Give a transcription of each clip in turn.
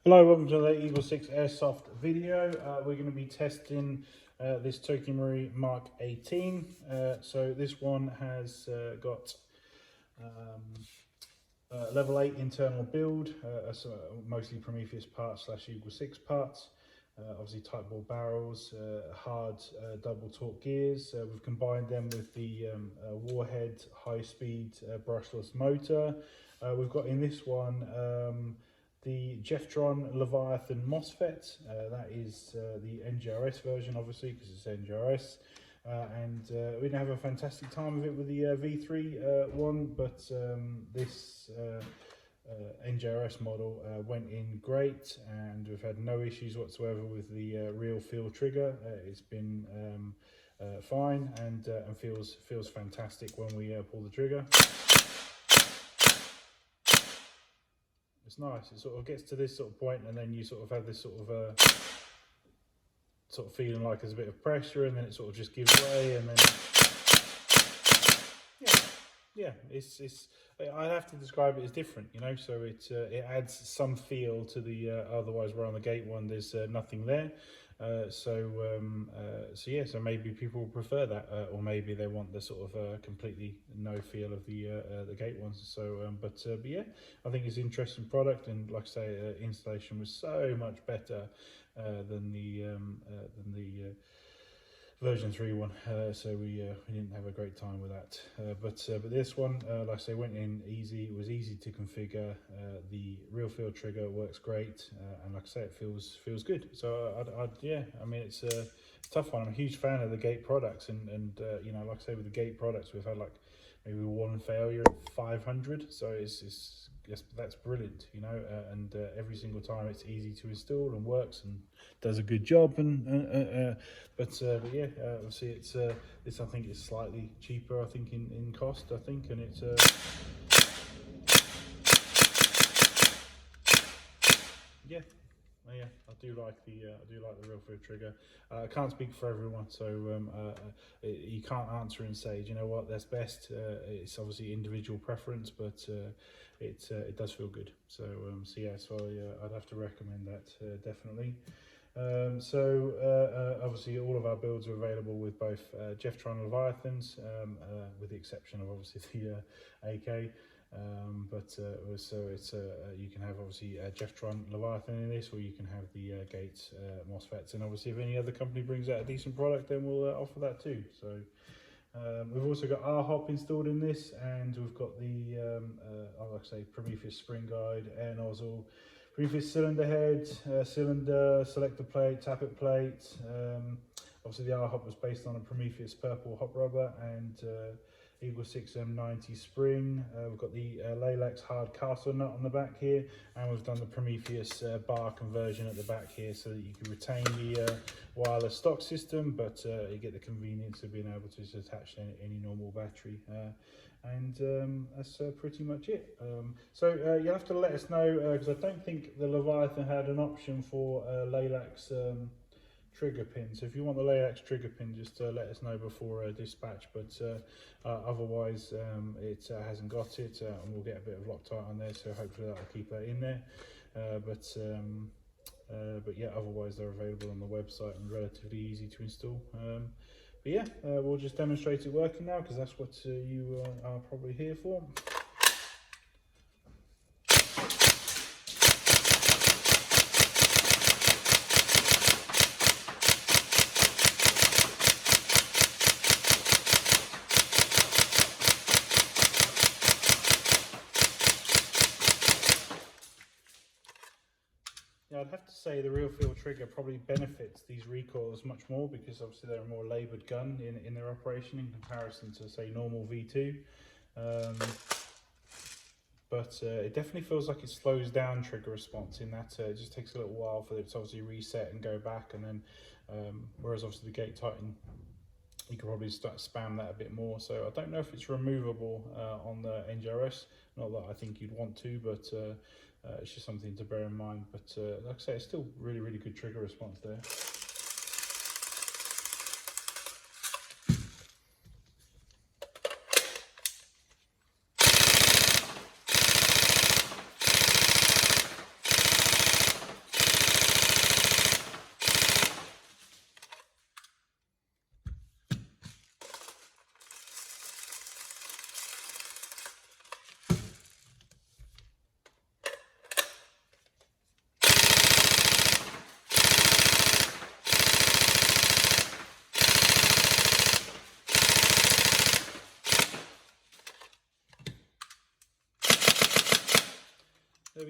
Hello, welcome to the EagleSix Airsoft video. We're going to be testing this TM MK18. So this one has got level 8 internal build, so mostly Prometheus parts / EagleSix parts. Obviously Tightbore barrels, hard double torque gears. We've combined them with the Warhead high-speed brushless motor. We've got in this one the Jefftron Leviathon Mosfet. That is the NGRS version, obviously, because it's NGRS. And we didn't have a fantastic time of it with the V3 one, but this NGRS model went in great, and we've had no issues whatsoever with the real feel trigger. It's been fine, and feels fantastic when we pull the trigger. It's nice. It sort of gets to this sort of point, and then you sort of have this sort of feeling like there's a bit of pressure, and then it sort of just gives way, and then yeah, it's I have to describe it as different, you know. So it adds some feel to the otherwise where on the gate one there's nothing there. So maybe people will prefer that, or maybe they want the sort of completely no feel of the gate ones. So but yeah, I think it's an interesting product, and like I say, installation was so much better than the version 3 one, so we didn't have a great time with that, but this one, like I say, went in easy. It was easy to configure. The real feel trigger works great, and like I say, it feels good. So yeah, I mean, it's a tough one. I'm a huge fan of the Gate products, and you know, like I say, with the Gate products, we've had like maybe one failure at 500, so that's brilliant, you know. And every single time it's easy to install and works and does a good job. And but yeah, obviously it's this, I think, is slightly cheaper, I think, in cost, I think, and it's yeah. Yeah, I do like the real feel trigger. I can't speak for everyone, so you can't answer and say, do you know what, that's best. It's obviously individual preference, but it does feel good. So yeah, so I'd have to recommend that, definitely. Obviously all of our builds are available with both Jefftron Leviathans, with the exception of obviously the AK. You can have obviously Jefftron Leviathan in this, or you can have the Gates Mosfets, and obviously if any other company brings out a decent product, then we'll offer that too. So we've also got R-Hop installed in this, and we've got the like I say, Prometheus spring guide, air nozzle, Prometheus cylinder head, cylinder, selector plate, tappet plate. Obviously the R-Hop was based on a Prometheus purple hot rubber, and EagleSix M90 spring. We've got the Laylax Castle Nut on the back here, and we've done the Prometheus bar conversion at the back here, so that you can retain the wireless stock system, but you get the convenience of being able to just attach any normal battery. That's pretty much it. So you'll have to let us know, because I don't think the Leviathan had an option for Laylax trigger pin. So if you want the Laylax trigger pin, just let us know before dispatch, but otherwise it hasn't got it, and we'll get a bit of Loctite on there, so hopefully that'll keep that in there. But yeah, otherwise they're available on the website and relatively easy to install. But yeah, we'll just demonstrate it working now, because that's what you are probably here for. I'd have to say the real feel trigger probably benefits these recoils much more, because obviously they're a more laboured gun in their operation in comparison to, say, normal V2. But it definitely feels like it slows down trigger response, in that it just takes a little while for it to obviously reset and go back, and then whereas obviously the Gate Titan, you can probably start spam that a bit more. So I don't know if it's removable on the NGRS, not that I think you'd want to, but it's just something to bear in mind. But like I say, it's still really good trigger response there.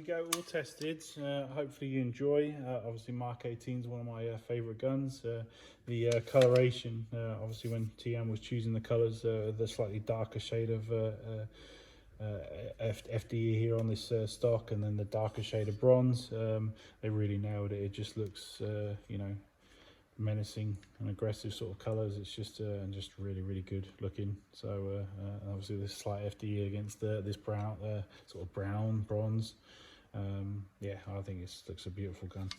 we go, all tested. Hopefully you enjoy. Obviously Mark 18 is one of my favourite guns. The coloration, obviously when TM was choosing the colours, the slightly darker shade of FDE here on this stock, and then the darker shade of bronze, they really nailed it. It just looks, you know, menacing and aggressive sort of colours. It's just really good looking. So obviously this slight FDE against this brown sort of brown bronze, yeah, I think it looks a beautiful gun.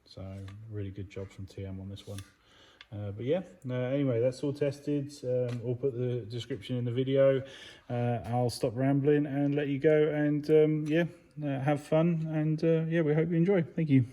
So really good job from TM on this one. But yeah, anyway, that's all tested. I'll put the description in the video. I'll stop rambling and let you go, and yeah, have fun, and yeah, we hope you enjoy. Thank you.